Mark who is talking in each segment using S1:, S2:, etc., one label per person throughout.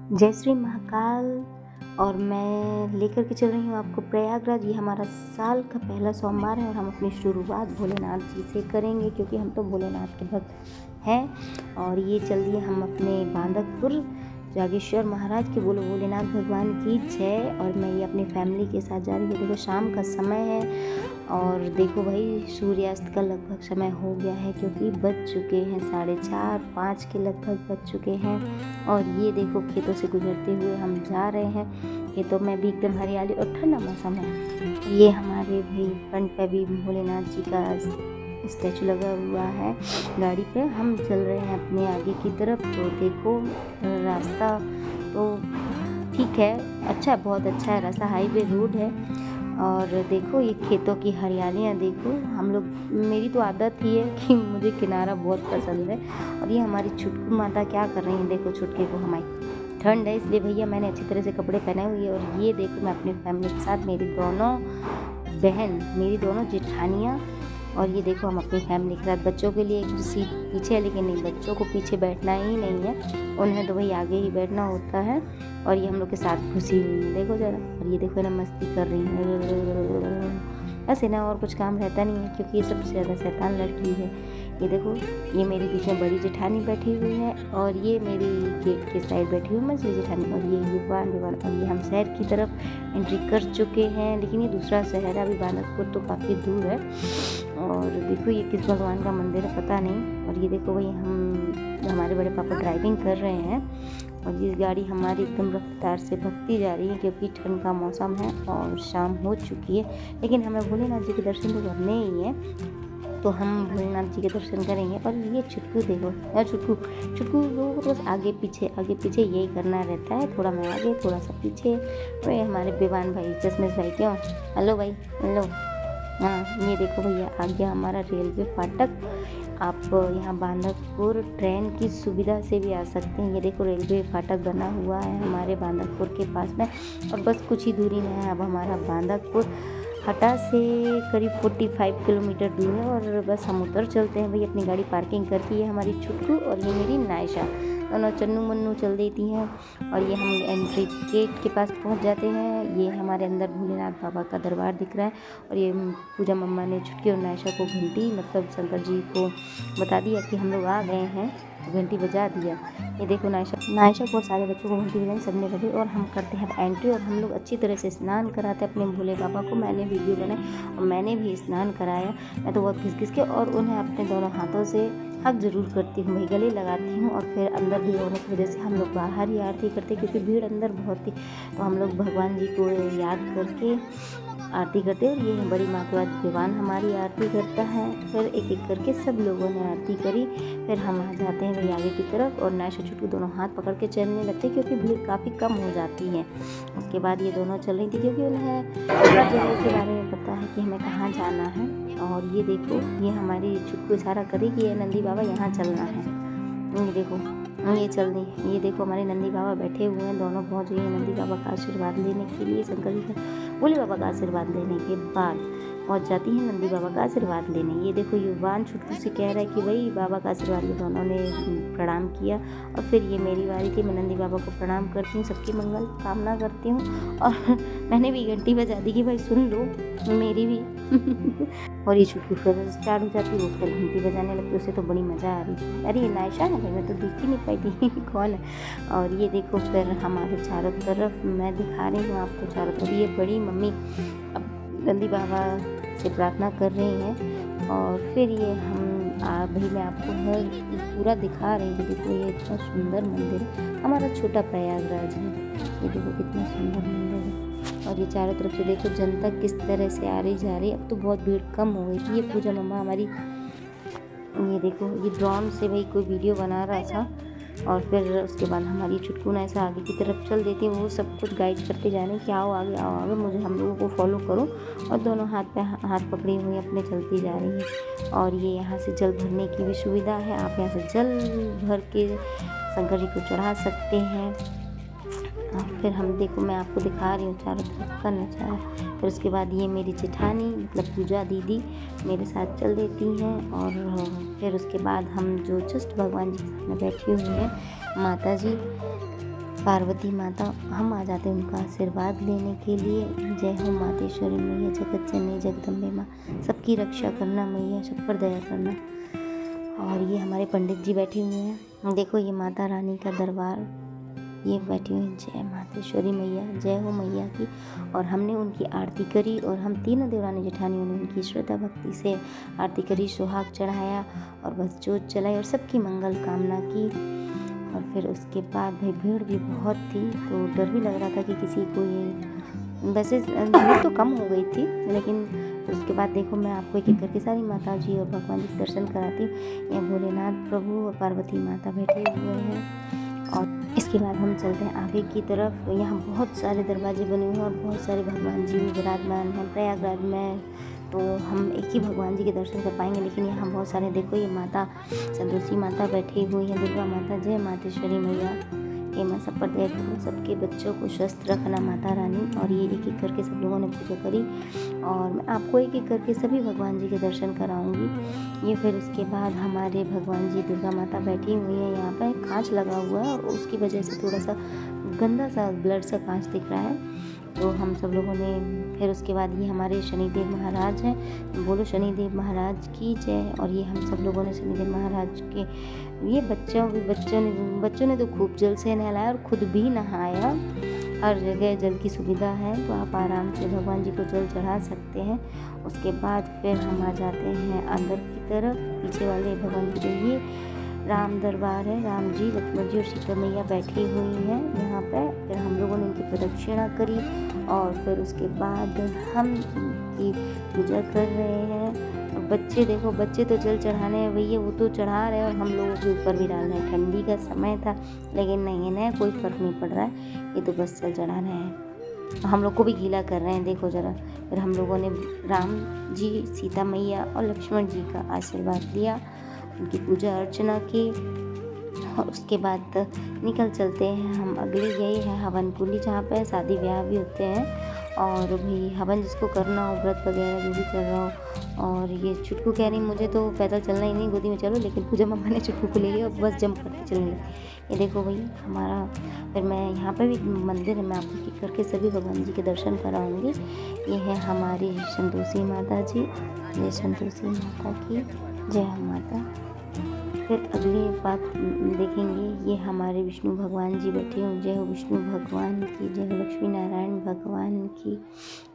S1: जय श्री महाकाल। और मैं लेकर के चल रही हूँ आपको प्रयागराज। ये हमारा साल का पहला सोमवार है और हम अपनी शुरुआत भोलेनाथ जी से करेंगे क्योंकि हम तो भोलेनाथ के भक्त हैं। और ये चल दिए हम अपने बांदकपुर जागेश्वर महाराज के। बोलो भोलेनाथ भगवान की जय। और मैं ये अपनी फैमिली के साथ जा रही हूँ। देखो शाम का समय है और देखो भाई सूर्यास्त का लगभग समय हो गया है क्योंकि बज चुके हैं 4:30-5 के लगभग बज चुके हैं। और ये देखो खेतों से गुजरते हुए हम जा रहे हैं। खेतों में भी एकदम हरियाली और ठंडा मौसम है। ये हमारे भी फ्रंट पे भी भोलेनाथ जी का स्टैचू लगा हुआ है गाड़ी पे। हम चल रहे हैं अपने आगे की तरफ। तो देखो रास्ता तो ठीक है, अच्छा बहुत अच्छा है रास्ता, हाईवे रोड है। और देखो ये खेतों की हरियालियाँ देखो। हम लोग, मेरी तो आदत ही है कि मुझे किनारा बहुत पसंद है। और ये हमारी छुटकू माता क्या कर रही हैं, देखो छुटके को, हमारी ठंड है इसलिए भैया मैंने अच्छी तरह से कपड़े पहने हुए हैं। और ये देखो मैं अपनी फैमिली के साथ, मेरी दोनों बहन, मेरी दोनों जेठानियाँ, और ये देखो हम अपनी फैमिली के साथ। बच्चों के लिए एक सीट पीछे है लेकिन नहीं, बच्चों को पीछे बैठना ही नहीं है, उन्हें तो भाई आगे ही बैठना होता है। और ये हम लोग के साथ घुसी हुई है, देखो ज़रा। और ये देखो ना मस्ती कर रही है ऐसे ना, और कुछ काम रहता नहीं है क्योंकि ये सबसे ज़्यादा शैतान लड़की है। ये देखो ये मेरी पीछे बड़ी जेठानी बैठी हुई है और ये मेरी गेट के साइड बैठी हुई मछली जेठानी। और ये युवान। और ये हम शहर की तरफ एंट्री कर चुके हैं, लेकिन ये दूसरा शहर है, अभी बांदकपुर तो काफ़ी दूर है। और देखो ये किस भगवान का मंदिर है पता नहीं। और ये देखो भाई हमारे बड़े पापा ड्राइविंग कर रहे हैं और ये गाड़ी हमारी एकदम रफ्तार से भगती जा रही है क्योंकि ठंड का मौसम है और शाम हो चुकी है। लेकिन हमें भोलेनाथ जी के दर्शन तो करने ही हैं, तो हम भोलेनाथ जी के दर्शन करेंगे। और ये छुटकू देखो यार, छुटकू लोगों को बस आगे पीछे यही करना रहता है, थोड़ा मैं आगे थोड़ा सा पीछे। और ये हमारे बेवान भाई, चश्मे भाई, क्यों, हेलो भाई हेलो। हाँ ये देखो भैया आ गया हमारा रेलवे फाटक। आप यहाँ बांदकपुर ट्रेन की सुविधा से भी आ सकते हैं। ये देखो रेलवे फाटक बना हुआ है हमारे बांदकपुर के पास में, और बस कुछ ही दूरी में है अब हमारा बांदकपुर। हटा से करीब 45 किलोमीटर दूर है और बस हम उतर चलते हैं भाई अपनी गाड़ी पार्किंग करके। ये हमारी छुटकू और ये मेरी नायशा, दोनों चन्नू मन्नू चल देती हैं। और ये हम एंट्री गेट के पास पहुंच जाते हैं। ये हमारे अंदर भोलेनाथ बाबा का दरबार दिख रहा है। और ये पूजा मम्मा ने छुटकी और नायशा को घंटी, मतलब शंकर जी को बता दिया कि हम लोग आ गए हैं, तो घंटी बजा दिया। ये देखो नायशा को, सारे बच्चों को घंटी बजाई, सबने बजाई। और हम करते हैं एंट्री और हम लोग अच्छी तरह से स्नान कराते हैं अपने भोले बाबा को। मैंने वीडियो बनाई और मैंने भी स्नान कराया। मैं तो बहुत घिस के और उन्हें अपने दोनों हाथों से हक ज़रूर करती हूँ भाई, गले लगाती हूँ। और फिर अंदर भीड़ होने की वजह से हम लोग बाहर ही आरती करते क्योंकि भीड़ अंदर बहुत थी, तो हम लोग भगवान जी को याद करके आरती करते। और ये बड़ी माँ के बाद दीवान हमारी आरती करता है। फिर एक एक करके सब लोगों ने आरती करी। फिर हम आ जाते हैं भाई आगे की तरफ और नायशा छुटकू दोनों हाथ पकड़ के चलने लगते क्योंकि भीड़ काफ़ी कम हो जाती है। उसके बाद ये दोनों चल रही थी क्योंकि उन्हें जगह के बारे में पता है कि हमें कहाँ जाना है। और ये देखो ये हमारी छुटकू इशारा करी कि ये नंदी बाबा यहाँ चलना है। ये देखो ये चल रही। ये देखो हमारे नंदी बाबा बैठे हुए हैं, दोनों पहुँच गए नंदी बाबा का आशीर्वाद लेने के लिए। शंकर जी का, भोले बाबा का आशीर्वाद लेने के बाद पहुँच जाती हैं नंदी बाबा का आशीर्वाद लेने। ये देखो युवान छुटकू से कह रहा है कि भाई बाबा का आशीर्वाद ले। दोनों ने प्रणाम किया और फिर ये मेरी बारी थी। मैं नंदी बाबा को प्रणाम करती हूँ, सबकी मंगल कामना करती हूँ। और मैंने भी घंटी बजा दी कि भाई सुन लो मेरी भी। और ये छुटकू फिर स्टार्ट हो जाती है, वो फिर घंटी बजाने लगती, उसे तो बड़ी मज़ा आ रही थी। अरे ये नायशा है भाई, मैं तो देख ही नहीं पाई थी कौन है। और ये देखो फिर हमारे चारों तरफ मैं दिखा रही हूँ आपको चारों तरफ। ये बड़ी मम्मी अब नंदी बाबा से प्रार्थना कर रही हैं। और फिर ये हम भाई मैं आपको पूरा दिखा रही हूँ। देखो ये इतना सुंदर मंदिर है, हमारा छोटा प्रयागराज है। ये देखो कितना सुंदर मंदिर है। और ये चारों तरफ से देखो जनता किस तरह से आ रही जा रही। अब तो बहुत भीड़ कम हो गई थी। ये पूजा मम्मा हमारी, ये देखो ये ड्रोन से भाई कोई वीडियो बना रहा था। और फिर उसके बाद हमारी छुटकू ना ऐसा आगे की तरफ चल देती है, वो सब कुछ गाइड करते जा रहे हैं कि आओ आगे मुझे, हम लोगों को फॉलो करो। और दोनों हाथ पे हाथ पकड़ी हुई अपने चलती जा रही है। और ये यहाँ से जल भरने की भी सुविधा है, आप यहाँ से जल भर के शंकर जी को चढ़ा सकते हैं। और फिर हम देखो मैं आपको दिखा रही हूँ चारों तरफ का नज़ारा। फिर उसके बाद ये मेरी जेठानी मतलब पूजा दीदी मेरे साथ चल देती हैं। और फिर उसके बाद हम जो जस्ट भगवान जी के सामने बैठी हुई हैं माता जी, पार्वती माता हम आ जाते हैं उनका आशीर्वाद लेने के लिए। जय हो मातेश्वरी मैया, जगत जननी जगदम्बे माँ, सबकी रक्षा करना मैया, सब पर दया करना। और ये हमारे पंडित जी बैठे हुए हैं, देखो ये माता रानी का दरबार, ये बैठी हुई। जय मातेश्वरी मैया, जय हो मैया की। और हमने उनकी आरती करी और हम तीनों देवरानी जेठानियों ने उनकी श्रद्धा भक्ति से आरती करी, सुहाग चढ़ाया और बस जोत जलाई और सबकी मंगल कामना की। और फिर उसके बाद भाई भीड़ भी बहुत थी, तो डर भी लग रहा था कि किसी को ये, वैसे भीड़ तो कम हो गई थी, लेकिन उसके बाद देखो मैं आपको एक एक करके सारी माता जी और भगवान जी के दर्शन कराती हूँ। यहाँ भोलेनाथ प्रभु और पार्वती माता बैठे हुए हैं। और इसके बाद हम चलते हैं आगे की तरफ। यहाँ बहुत सारे दरवाजे बने हुए हैं और बहुत सारे भगवान जी विराजमान हैं प्रयागराज में, तो हम एक ही भगवान जी के दर्शन कर पाएंगे, लेकिन यहाँ बहुत सारे, देखो ये माता संतोषी माता बैठी हुई है, दुर्गा माता, जय मातेश्वरी मैया, ये मैं सब पर दया करूँ, सबके बच्चों को स्वस्थ रखना माता रानी। और ये एक एक करके सब लोगों ने पूजा करी और मैं आपको एक एक करके सभी भगवान जी के दर्शन कराऊंगी। ये फिर उसके बाद हमारे भगवान जी दुर्गा माता बैठी हुई है, यहाँ पे कांच लगा हुआ है और उसकी वजह से थोड़ा सा गंदा सा ब्लड सा कांच दिख रहा है। तो हम सब लोगों ने फिर उसके बाद ये हमारे शनिदेव महाराज हैं, बोलो शनिदेव महाराज की जय। और ये हम सब लोगों ने शनिदेव महाराज के, ये बच्चों ने तो खूब जल से नहलाया और खुद भी नहाया। हर जगह जल की सुविधा है, तो आप आराम से भगवान जी को जल चढ़ा सकते हैं। उसके बाद फिर हम आ जाते हैं अंदर की तरफ, पीछे वाले भगवान जी के, ये राम दरबार है, राम जी, लक्ष्मण जी और सीता मैया बैठी हुई हैं यहाँ पे। फिर हम लोगों ने इनकी प्रदक्षिणा करी और फिर उसके बाद हम इनकी पूजा कर रहे हैं। और बच्चे देखो, बच्चे तो जल चढ़ाने हैं भैया, वो तो चढ़ा रहे हैं और हम लोगों के ऊपर भी डाल रहे हैं। ठंडी का समय था, लेकिन नहीं इन्हें कोई फ़र्क नहीं पड़ रहा है, ये तो बस जल चढ़ा रहे हैं, हम लोग को भी गीला कर रहे हैं, देखो ज़रा। फिर हम लोगों ने राम जी, सीता मैया और लक्ष्मण जी का आशीर्वाद लिया, उनकी पूजा अर्चना की और उसके बाद निकल चलते हैं हम। अगले यही है हवन कुंडी, जहाँ पे शादी ब्याह भी होते हैं और भी हवन जिसको करना हो, व्रत वगैरह जो भी कर रहा हो। और ये चुटकू कह रही मुझे तो पैदल चलना ही नहीं, गोदी में चलो, लेकिन पूजा मम्मा ने चुटकू को ले लिया और बस जंप करके चलने लगी। ये देखो भाई हमारा, फिर मैं यहाँ पे भी मंदिर है, मैं आपको एक करके सभी भगवान जी के दर्शन कराऊंगी। ये है हमारी संतोषी माता जी, ये संतोषी माता की जय माता। फिर अगली बात देखेंगे, ये हमारे विष्णु भगवान जी बैठे हुए, जय हो विष्णु भगवान की, जय हो लक्ष्मी नारायण भगवान की।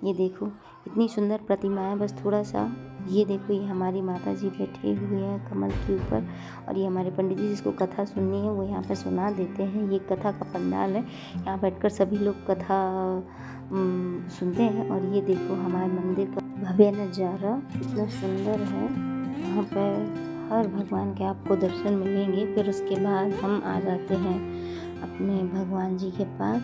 S1: ये देखो इतनी सुंदर प्रतिमा है, बस थोड़ा सा, ये देखो ये हमारी माता जी बैठे हुए हैं कमल के ऊपर। और ये हमारे पंडित जी जिसको कथा सुननी है वो यहाँ पे सुना देते हैं। ये कथा का पंडाल है, यहाँ बैठकर सभी लोग कथा सुनते हैं। और ये देखो हमारे मंदिर का भव्य नज़ारा कितना सुंदर है, यहाँ पर हर भगवान के आपको दर्शन मिलेंगे। फिर उसके बाद हम आ जाते हैं अपने भगवान जी के पास,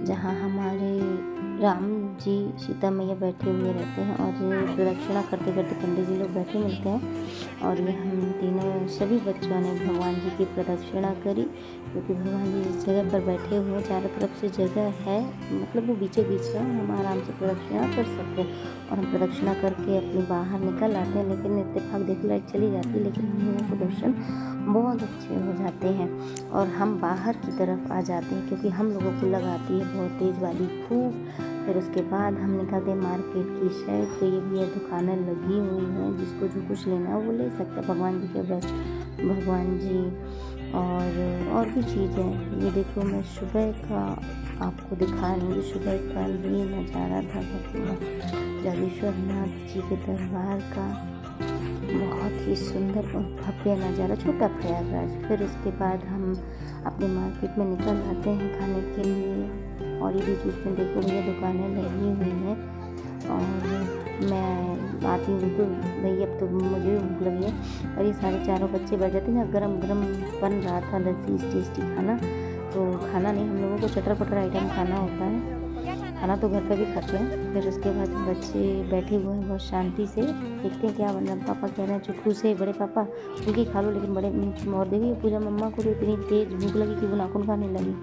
S1: जहाँ हमारे राम जी सीता मैया बैठे हुए रहते हैं और ये प्रदक्षिणा करते करते पंडित जी लोग बैठे मिलते हैं। और ये हम तीनों सभी बच्चों ने भगवान जी की प्रदक्षिणा करी, क्योंकि भगवान जी जिस जगह पर बैठे हुए चारों तरफ से जगह है, मतलब वो बीचों बीच है, हम आराम से प्रदक्षिणा कर सकते हैं। और हम प्रदक्षिणा करके अपने बाहर निकल आते हैं, लेकिन इत्तेफाक देखो लाइट चली जाती है, लेकिन हम लोगों को दर्शन बहुत अच्छे हो जाते हैं। और हम बाहर की तरफ आ जाते हैं, क्योंकि हम लोगों को लगाती है बहुत तेज़ वाली धूप। फिर उसके बाद हम निकलते हैं मार्केट की साइड, तो ये भी दुकानें लगी हुई हैं, जिसको जो कुछ लेना है वो ले सकता है। भगवान जी के बस भगवान जी और भी चीज़ें। ये देखो मैं सुबह का आपको दिखा रही हूँ, सुबह का ये नज़ारा था जागेश्वर नाथ जी के दरबार का, बहुत ही सुंदर और भव्य नज़ारा, छोटा प्रयागराज। फिर उसके बाद हम अपने मार्केट में निकल आते हैं खाने के लिए। और ये बीच बीच में देखो भैया दुकानें लगी हुई हैं और मैं आती हूँ बिल्कुल भैया, अब तो मुझे भी भूख लगी है। और ये सारे चारों बच्चे बैठ जाते हैं, गरम गरम बन रहा था लजीज टेस्टी खाना। तो खाना नहीं, हम लोगों को चटर पटर आइटम खाना होता है, खाना तो घर पे भी खाते हैं। फिर उसके बाद बच्चे बैठे हुए हैं बहुत शांति से, देखते हैं क्या बन रहा। पापा कह रहे हैं चुटकू से, बड़े पापा फुल्की खा लो, लेकिन बड़े और देखिए पूजा मम्मा को तो इतनी तेज़ भूख लगी कि वो नाखून खाने लगी।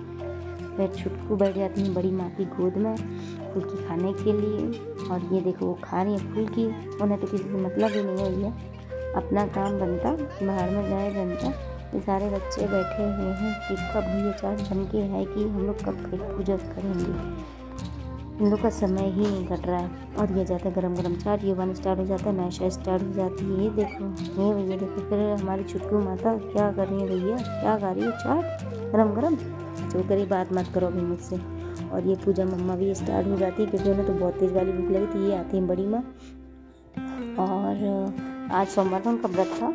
S1: फिर छुटकू बैठ जाती हैं बड़ी माँ की गोद में फुल्की खाने के लिए। और ये देखो वो खा रही है फुल्की, उन्हें तो किसी से मतलब ही नहीं है, ये अपना काम बनता, बाहर में जाए जनता, ये सारे बच्चे बैठे हुए हैं कि कब ये चाट बन के है कि हम लोग कब पेट पूजा करेंगे। इन लोग का समय ही नहीं कट रहा है। और ये जाता है गरम गरम चाट, ये बन स्टार्ट हो जाता है, मैशा स्टार्ट हो जाती है। ये देखो, ये भैया देखो, फिर हमारी छुटकू माता क्या कर रही है भैया, क्या खा रही है चाट गरम गरम। चलो करी बात मत करो अभी मुझसे। और ये पूजा मम्मा भी स्टार्ट हो जाती है क्योंकि उन्हें तो बहुत तेज़ वाली भूख लगी थी। ये आती है बड़ी माँ, और आज सोमवार था, उनका व्रत था,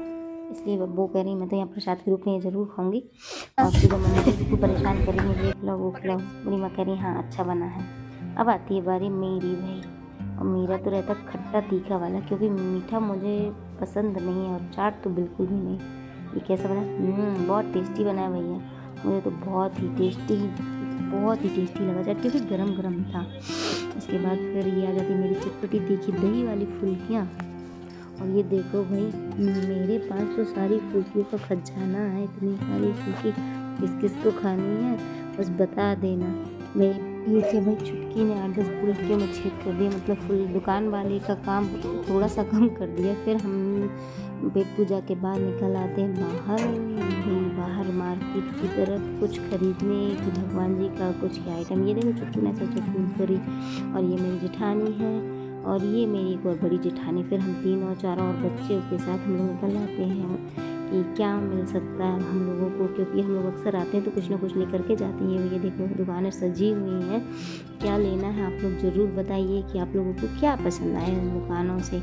S1: इसलिए वो कह रही मैं तो यहाँ प्रसाद के रूप में ये ज़रूर खाऊंगी। और पूजा मम्मा को परेशान कर रही है, ये खिलाओ वो खिलाओ। बड़ी माँ कह रही हाँ अच्छा बना है। अब आती है बारी मेरी भाई, और मेरा तो रहता खट्टा तीखा वाला, क्योंकि मीठा मुझे पसंद नहीं है और चाट तो बिल्कुल भी नहीं। ये कैसा बना? बहुत टेस्टी बना है भैया, मुझे तो बहुत ही टेस्टी लगा चाट, क्योंकि गरम गरम था। उसके बाद फिर ये आ जाती मेरी चटपटी तीखी दही वाली फुल्कियाँ। और ये देखो भाई, मेरे पास तो सारी फुल्कियों का खजाना है, इतनी सारी फुल्की किस किस को खानी है बस बता देना। मैं ये थे भाई, चुटकी ने 8-10 फुल्कियों में छेद कर दिया, मतलब फुल दुकान वाले का काम थोड़ा सा कम कर दिया। फिर हम पेट पूजा के बाद निकल आते हैं बाहर मार्केट की तरफ कुछ खरीदने कि भगवान जी का कुछ आइटम। ये देखो चुटकी ने ऐसा चटनी करी, और ये मेरी जेठानी है और ये मेरी एक और बड़ी जेठानी। फिर हम 3 और 4 और बच्चों के साथ हम लोग निकल आते हैं कि क्या मिल सकता है हम लोगों को, क्योंकि हम लोग अक्सर आते हैं तो कुछ ना कुछ लेकर के जाते हैं। ये देखो दुकानें सजी हुई हैं, क्या लेना है आप लोग ज़रूर बताइए कि आप लोगों को क्या पसंद आए उन दुकानों से।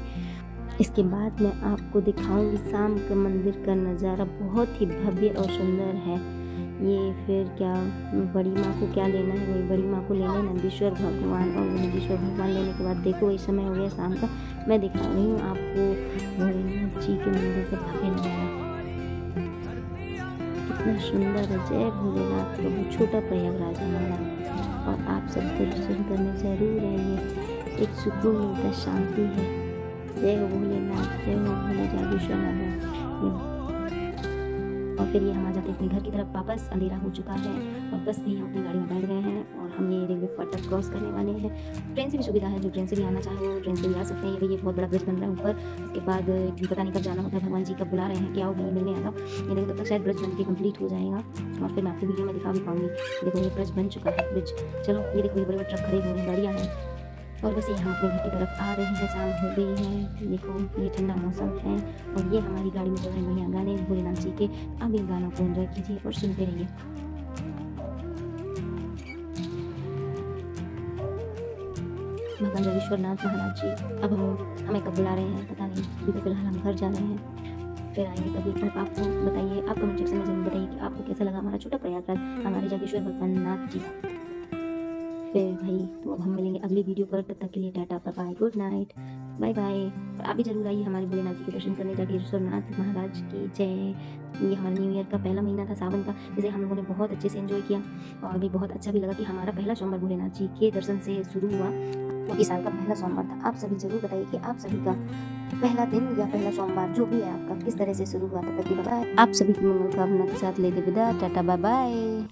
S1: इसके बाद मैं आपको दिखाऊंगी शाम का मंदिर का नज़ारा, बहुत ही भव्य और सुंदर है ये। फिर क्या बड़ी माँ को क्या लेना है, वही बड़ी माँ को लेना है नंदीश्वर भगवान, और नंदीश्वर भगवान लेने के बाद देखो वही समय हो गया शाम का। मैं दिखा रही हूँ आपको भोलेनाथ जी के मंदिर का भव्य नज़ारा, कितना सुंदर है। जय भोलेनाथ प्रभु। छोटा प्रयागराज हमारा, और आप सब दर्शन करने ज़रूर आइए, एक सुकून मिलता, शांति है। जय हो भोलेनाथ, जय हो भोले जागेश्वर नाथ। और फिर ये हम आ जाते हैं अपने घर की तरफ वापस। अंधेरा हो चुका है और बस भी हम अपनी गाड़ी में बैठ गए हैं और हम ये रेलवे फाटक क्रॉस करने वाले हैं। ट्रेन से भी सुविधा है, जो ट्रेन से भी आना चाहे वो ट्रेन से भी आ सकते हैं। ये बहुत बड़ा ब्रिज बन रहा है ऊपर। उसके बाद पता नहीं कब जाना होता है, भगवान जी कब बुला रहे हैं, क्या होगा मिलने आता। ये देखो तब तक शायद ब्रिज बन के कम्प्लीट हो जाएगा और फिर मैं आपको वीडियो में दिखा भी पाऊंगी। देखो ये ब्रिज बन चुका है ब्रिज। चलो ये देखो ये बड़े बड़े ट्रक खड़े हुए हैं, गाड़ियाँ हैं, और बस ये हम अपने घर की तरफ आ रहे हैं। शाम हो गई है, देखो ये ठंडा मौसम है और ये हमारी गाड़ी में चल रहे हैं बढ़िया गाने भोलेनाथ जी के। अब इन गानों को एंजॉय कीजिए और सुनते रहिए। भगवान जागेश्वर नाथ महाराज जी अब हमें कब बुला रहे हैं पता नहीं, क्योंकि फिलहाल हम घर जा रहे हैं। फिर आइए कभी तक आपको बताइए, आप कमेंट सेक्शन में जरूर बताइए कि आपको कैसा लगा हमारा छोटा प्रयागराज, हमारे जागेश्वर भगवान नाथ जी। फिर भाई तो अब हम मिलेंगे अगली वीडियो पर, तब तक के लिए tata bye bye, good night, bye bye. और आप भी जरूर आइए हमारे भोलेनाथ जी के दर्शन करने, जागेश्वर नाथ महाराज की जय। ये हमारा न्यू ईयर का पहला महीना था सावन का, जिसे हम लोगों ने बहुत अच्छे से एंजॉय किया और भी बहुत अच्छा भी लगा कि हमारा पहला सोमवार भोलेनाथ जी के दर्शन से शुरू हुआ, क्योंकि साल का पहला सोमवार था। आप सभी जरूर बताइए कि आप सभी का पहला दिन या पहला सोमवार जो भी है आपका किस तरह से शुरू हुआ। तब तक की बाय, आप सभी की मंगल कामना के साथ लेते विदा, टाटा बाय बाय।